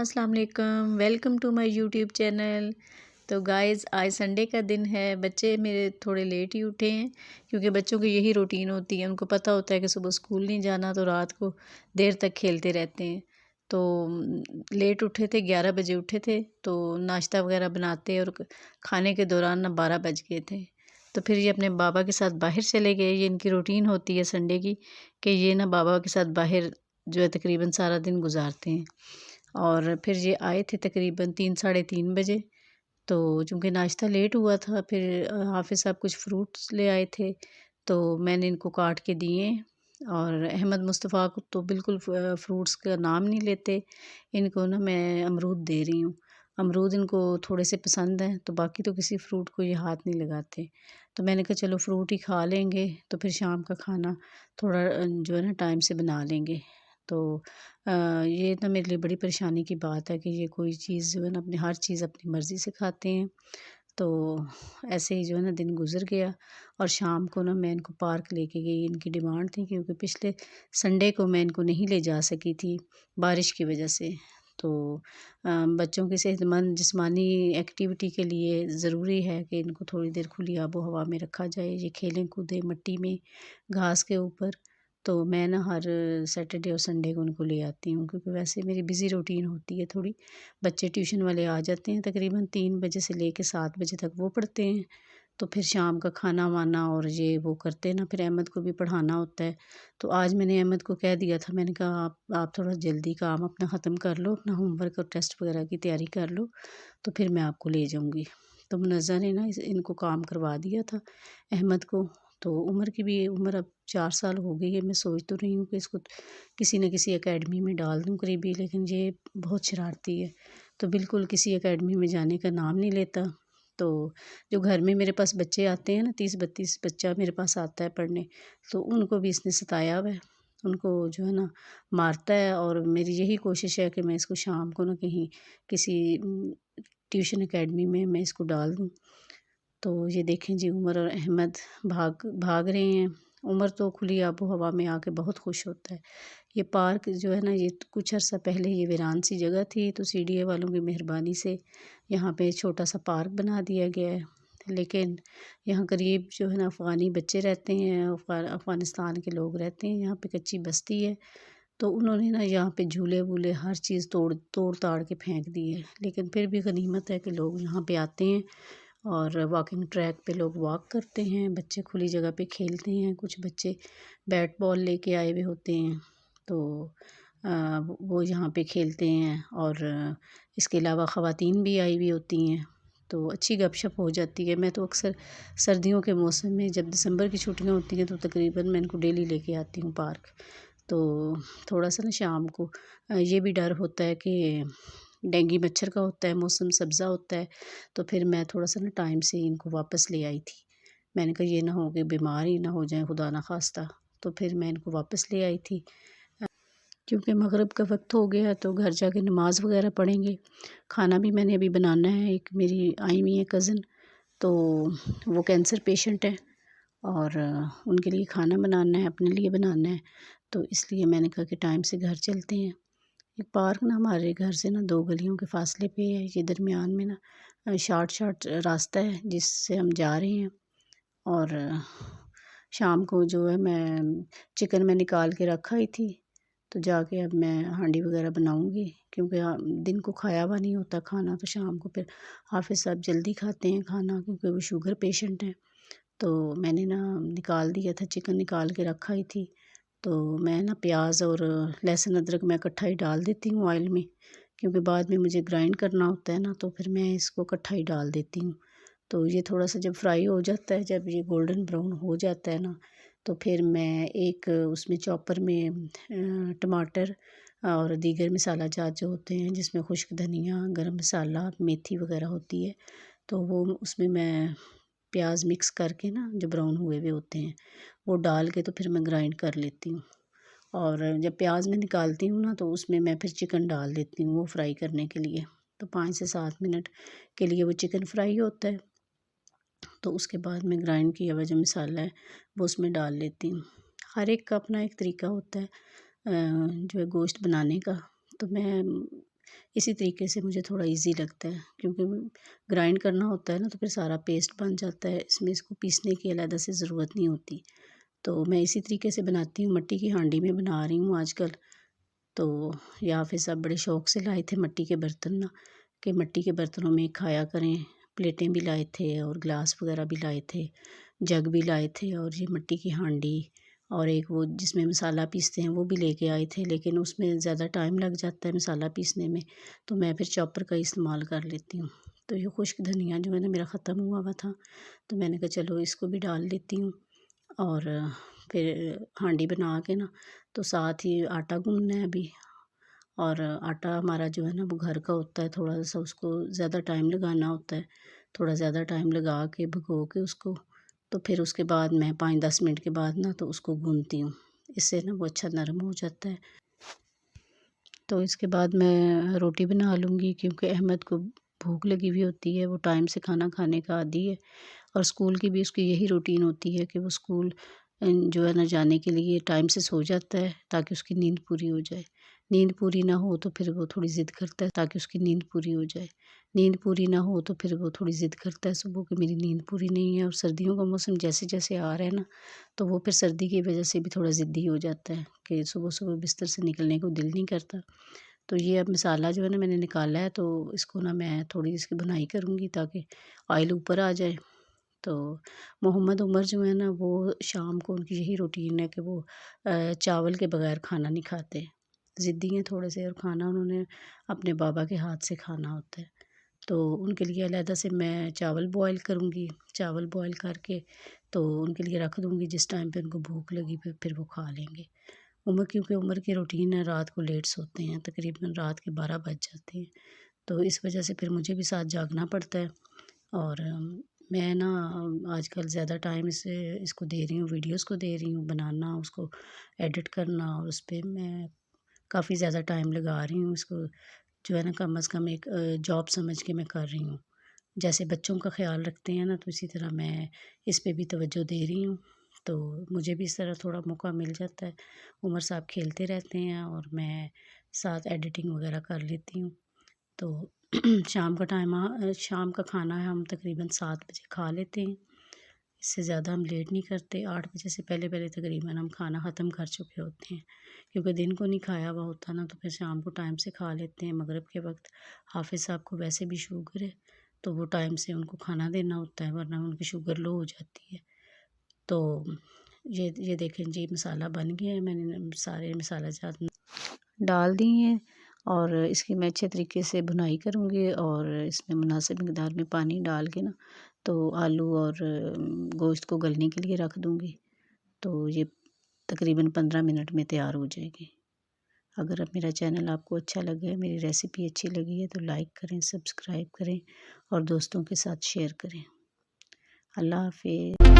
अस्सलाम वालेकुम, welcome to my YouTube channel. तो गाइज़ आज संडे का दिन है। बच्चे मेरे थोड़े लेट ही उठे हैं क्योंकि बच्चों की यही रूटीन होती है। उनको पता होता है कि सुबह स्कूल नहीं जाना तो रात को देर तक खेलते रहते हैं। तो लेट उठे थे, 11 बजे उठे थे। तो नाश्ता वगैरह बनाते और खाने के दौरान ना 12 बज गए थे। तो फिर ये अपने बाबा के साथ बाहर चले गए। ये इनकी रूटीन होती है संडे की कि ये ना बाबा के साथ बाहर जो है तकरीबन सारा दिन गुजारते हैं। और फिर ये आए थे तकरीबन 3 साढ़े 3 बजे। तो चूँकि नाश्ता लेट हुआ था, फिर हाफ़िज़ साहब कुछ फ्रूट्स ले आए थे, तो मैंने इनको काट के दिए। और अहमद मुस्तफ़ा को तो बिल्कुल फ्रूट्स का नाम नहीं लेते। इनको ना मैं अमरूद दे रही हूँ। अमरूद इनको थोड़े से पसंद हैं, तो बाकी तो किसी फ्रूट को ये हाथ नहीं लगाते। तो मैंने कहा चलो फ्रूट ही खा लेंगे, तो फिर शाम का खाना थोड़ा जो है ना टाइम से बना लेंगे। तो ये ना मेरे लिए बड़ी परेशानी की बात है कि ये कोई चीज़ जो है ना अपनी हर चीज़ अपनी मर्ज़ी से खाते हैं। तो ऐसे ही जो है ना दिन गुज़र गया। और शाम को ना मैं इनको पार्क लेके गई। इनकी डिमांड थी क्योंकि पिछले संडे को मैं इनको नहीं ले जा सकी थी बारिश की वजह से। तो बच्चों की सेहतमंद जिस्मानी एक्टिविटी के लिए ज़रूरी है कि इनको थोड़ी देर खुली आबो हवा में रखा जाए। ये खेलें कूदें मिट्टी में, घास के ऊपर। तो मैं ना हर सैटरडे और संडे को उनको ले आती हूँ क्योंकि वैसे मेरी बिज़ी रूटीन होती है थोड़ी। बच्चे ट्यूशन वाले आ जाते हैं तकरीबन 3 बजे से लेके 7 बजे तक वो पढ़ते हैं। तो फिर शाम का खाना-वाना और ये वो करते हैं ना, फिर अहमद को भी पढ़ाना होता है। तो आज मैंने अहमद को कह दिया था, मैंने कहा आप थोड़ा जल्दी काम अपना ख़त्म कर लो, अपना होमवर्क और टेस्ट वग़ैरह की तैयारी कर लो, तो फिर मैं आपको ले जाऊँगी। तो मुनज़्ज़ा ने ना इनको काम करवा दिया था अहमद को। तो उम्र अब 4 साल हो गई है। मैं सोच तो रही हूँ कि इसको किसी न किसी अकेडमी में डाल दूँ करीबी, लेकिन ये बहुत शरारती है। तो बिल्कुल किसी अकेडमी में जाने का नाम नहीं लेता। तो जो घर में मेरे पास बच्चे आते हैं ना, 30-32 बच्चा मेरे पास आता है पढ़ने, तो उनको भी इसने सताया हुआ है। उनको जो है ना मारता है। और मेरी यही कोशिश है कि मैं इसको शाम को ना कहीं किसी ट्यूशन अकेडमी में मैं इसको डाल दूँ। तो ये देखें जी, उमर और अहमद भाग भाग रहे हैं। उमर तो खुली आबो हवा में आके बहुत खुश होता है। ये पार्क जो है ना, ये कुछ अर्सा पहले ये वीरान सी जगह थी, तो सीडीए वालों की मेहरबानी से यहाँ पे छोटा सा पार्क बना दिया गया है। लेकिन यहाँ करीब जो है ना अफ़गानी बच्चे रहते हैं, अफ़गानिस्तान के लोग रहते हैं, यहाँ पे कच्ची बस्ती है। तो उन्होंने ना यहाँ पे झूले-वूले हर चीज़ तोड़-ताड़ के फेंक दी है। लेकिन फिर भी गनीमत है कि लोग यहाँ पे आते हैं और वॉकिंग ट्रैक पे लोग वॉक करते हैं, बच्चे खुली जगह पे खेलते हैं। कुछ बच्चे बैट बॉल लेके आए हुए होते हैं, तो वो यहाँ पे खेलते हैं। और इसके अलावा ख़वातीन भी आई हुई होती हैं, तो अच्छी गपशप हो जाती है। मैं तो अक्सर सर्दियों के मौसम में जब दिसंबर की छुट्टियाँ होती हैं तो तकरीबन मैं इनको डेली लेके आती हूँ पार्क। तो थोड़ा-सा ना शाम को ये भी डर होता है कि डेंगू मच्छर का होता है, मौसम सब्ज़ा होता है, तो फिर मैं थोड़ा-सा ना टाइम से इनको वापस ले आई थी। मैंने कहा ये ना हो कि बीमार ही ना हो जाएँ खुदा ना ख़ास्ता, तो फिर मैं इनको वापस ले आई थी। क्योंकि मग़रिब का वक़्त हो गया है तो घर जाके नमाज़ वग़ैरह पढ़ेंगे। खाना भी मैंने अभी बनाना है। एक मेरी आई हुई है कज़िन, तो वो कैंसर पेशेंट है और उनके लिए खाना बनाना है, अपने लिए बनाना है। तो इसलिए मैंने कहा कि टाइम से घर चलते हैं। एक पार्क ना हमारे घर से ना 2 गलियों के फ़ासले पे है। ये दरमियान में ना शॉर्ट रास्ता है जिससे हम जा रहे हैं। और शाम को जो है मैं चिकन में निकाल के रखा ही थी, तो जाके अब मैं हांडी वग़ैरह बनाऊँगी क्योंकि दिन को खाया हुआ नहीं होता खाना, तो शाम को फिर हाफ़िज़ साहब जल्दी खाते हैं खाना क्योंकि वो शुगर पेशेंट हैं। तो मैंने ना निकाल दिया था, चिकन निकाल के रखा ही थी। तो मैं ना प्याज़ और लहसुन अदरक मैं इकट्ठा ही डाल देती हूँ ऑयल में, क्योंकि बाद में मुझे ग्राइंड करना होता है ना, तो फिर मैं इसको इकट्ठा ही डाल देती हूँ। तो ये थोड़ा-सा जब फ्राई हो जाता है, जब ये गोल्डन ब्राउन हो जाता है ना, तो फिर मैं एक उसमें चॉपर में टमाटर और दीगर मसाला जात जो होते हैं जिसमें खुश्क धनिया, गरम मसाला, मेथी वग़ैरह होती है, तो वो उसमें मैं प्याज मिक्स करके ना जो ब्राउन हुए हुए होते हैं वो डाल के तो फिर मैं ग्राइंड कर लेती हूँ। और जब प्याज मैं निकालती हूँ ना, तो उसमें मैं फिर चिकन डाल देती हूँ वो फ्राई करने के लिए। तो 5 से 7 मिनट के लिए वो चिकन फ्राई होता है। तो उसके बाद मैं ग्राइंड किया हुआ जो मसाला है वो उसमें डाल लेती हूँ। हर एक का अपना एक तरीका होता है जो है गोश्त बनाने का। तो मैं इसी तरीके से मुझे थोड़ा इजी लगता है, क्योंकि ग्राइंड करना होता है ना तो फिर सारा पेस्ट बन जाता है, इसमें इसको पीसने की अलग से ज़रूरत नहीं होती। तो मैं इसी तरीके से बनाती हूँ, मिट्टी की हांडी में बना रही हूँ आजकल। तो यहाँ पे सब बड़े शौक़ से लाए थे मिट्टी के बर्तन ना, कि मिट्टी के बर्तनों में खाया करें। प्लेटें भी लाए थे और गिलास वगैरह भी लाए थे, जग भी लाए थे, और ये मिट्टी की हांडी और एक वो जिसमें मसाला पीसते हैं वो भी लेके आए थे, लेकिन उसमें ज़्यादा टाइम लग जाता है मसाला पीसने में, तो मैं फिर चॉपर का इस्तेमाल कर लेती हूँ। तो ये खुश्क धनिया जो है ना मेरा ख़त्म हुआ हुआ था, तो मैंने कहा चलो इसको भी डाल लेती हूँ। और फिर हांडी बना के ना, तो साथ ही आटा गूँथना है अभी। और आटा हमारा जो है ना वो घर का होता है, थोड़ा सा उसको ज़्यादा टाइम लगाना होता है, थोड़ा ज़्यादा टाइम लगा के भिगो के उसको, तो फिर उसके बाद मैं 5-10 मिनट के बाद ना तो उसको गूँथती हूँ, इससे ना वो अच्छा नरम हो जाता है। तो इसके बाद मैं रोटी बना लूँगी, क्योंकि अहमद को भूख लगी हुई होती है, वो टाइम से खाना खाने का आदी है, और स्कूल की भी उसकी यही रूटीन होती है कि वो स्कूल जो है ना जाने के लिए टाइम से सो जाता है ताकि उसकी नींद पूरी हो जाए। नींद पूरी ना हो तो फिर वो थोड़ी ज़िद करता है ताकि उसकी नींद पूरी हो जाए। नींद पूरी ना हो तो फिर वो थोड़ी ज़िद करता है सुबह कि मेरी नींद पूरी नहीं है। और सर्दियों का मौसम जैसे जैसे आ रहा है ना, तो वो फिर सर्दी की वजह से भी थोड़ा ज़िद्दी हो जाता है कि सुबह सुबह बिस्तर से निकलने को दिल नहीं करता। तो ये अब मसाला जो है ना मैंने निकाला है, तो इसको ना मैं थोड़ी इसकी भुनाई करूँगी ताकि ऑयल ऊपर आ जाए। तो मोहम्मद उमर जो है ना वो शाम को उनकी यही रूटीन है कि वो चावल के बगैर खाना नहीं खाते, ज़िद्दी हैं थोड़े से, और खाना उन्होंने अपने बाबा के हाथ से खाना होता है। तो उनके लिए अलहदा से मैं चावल बॉयल करूँगी, चावल बॉयल करके तो उनके लिए रख दूँगी, जिस टाइम पे उनको भूख लगी फिर वो खा लेंगे। क्योंकि उम्र की रूटीन है, रात को लेट सोते हैं, तकरीबन रात के 12 बज जाते हैं, तो इस वजह से फिर मुझे भी साथ जागना पड़ता है। और मैं ना आजकल ज़्यादा टाइम इसको दे रही हूँ, वीडियोस को दे रही हूँ बनाना, उसको एडिट करना, और उस पे मैं काफ़ी ज़्यादा टाइम लगा रही हूँ। इसको जो है ना कम से कम एक जॉब समझ के मैं कर रही हूँ। जैसे बच्चों का ख्याल रखते हैं ना, तो इसी तरह मैं इस पे भी तवज्जो दे रही हूँ। तो मुझे भी इस तरह थोड़ा मौका मिल जाता है। उमर साहब खेलते रहते हैं और मैं साथ एडिटिंग वगैरह कर लेती हूँ। तो शाम का खाना है हम तकरीबन 7 बजे खा लेते हैं। इससे ज़्यादा हम लेट नहीं करते, 8 बजे से पहले पहले तकरीबन हम खाना ख़त्म कर चुके होते हैं, क्योंकि दिन को नहीं खाया हुआ होता ना, तो फिर शाम को टाइम से खा लेते हैं। मगरिब के वक्त हाफिज़ साहब को वैसे भी शुगर है, तो वो टाइम से उनको खाना देना होता है, वरना उनकी शुगर लो हो जाती है। तो ये देखें जी, मसाला बन गया है, मैंने सारे मसाला जात डाल दिए हैं, और इसकी मैं अच्छे तरीके से भुनाई करूँगी, और इसमें मुनासिब मिक़दार में पानी डाल के ना तो आलू और गोश्त को गलने के लिए रख दूँगी। तो ये तकरीबन 15 मिनट में तैयार हो जाएगी। अगर अब मेरा चैनल आपको अच्छा लगे, मेरी रेसिपी अच्छी लगी है, तो लाइक करें, सब्सक्राइब करें और दोस्तों के साथ शेयर करें। अल्लाह हाफ़िज़।